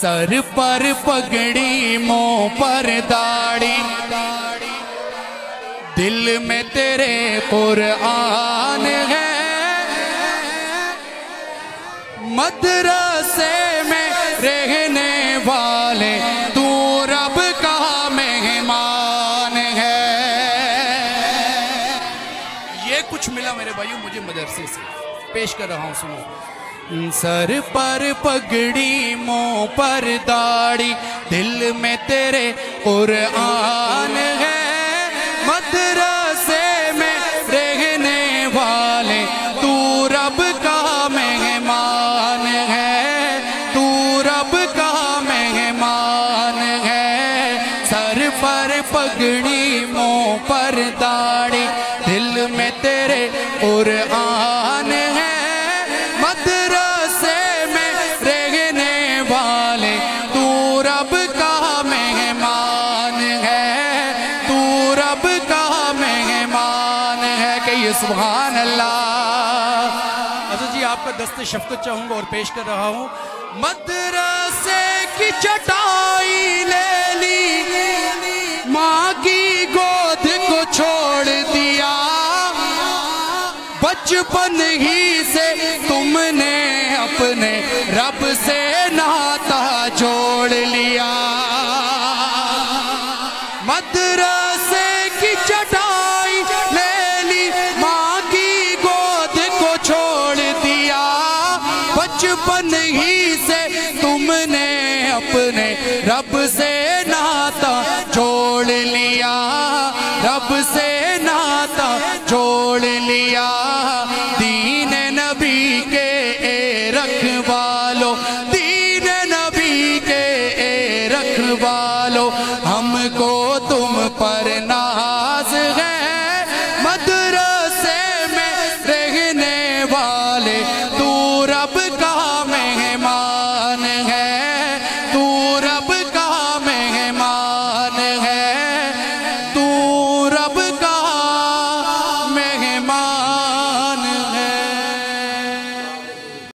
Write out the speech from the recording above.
Sir पर पगड़ी मुंह पर दाढ़ी, दिल में तेरे कुरान है। मदरसे में रहने वाले तू रब का मेहमान है। ये कुछ मिला मेरे भाइयों मुझे मदरसे से, पेश कर रहा हूं, सुनो। सर पर पगड़ी मुंह पर दाढ़ी, दिल में तेरे कुरान है। मदरसे में रहने वाले तू रब का मेहमान है, तू रब का मेहमान है। सर पर पगड़ी मुंह पर दाढ़ी, दिल में तेरे कुरान है। मदरसे में रहने वाले तू रब का मेहमान है, तू रब का मेहमान है। कहिए सुभान अल्लाह। अच्छा जी, आपका दस्ते शफ़क़त चाहूंगा और पेश कर रहा हूँ। मदरसे की चटाई ले ली, माँ की गोद को छोड़ दिया। बचपन ही से तुमने अपने रब से नाता जोड़ लिया। मदरसे की चटाई ले ली, माँ की गोद को छोड़ दिया। बचपन ही से तुमने अपने रब से नाता जोड़ लिया, रब से नाता जोड़ लिया। दीन नबी के रखवालो, दीन नबी के रखवालो।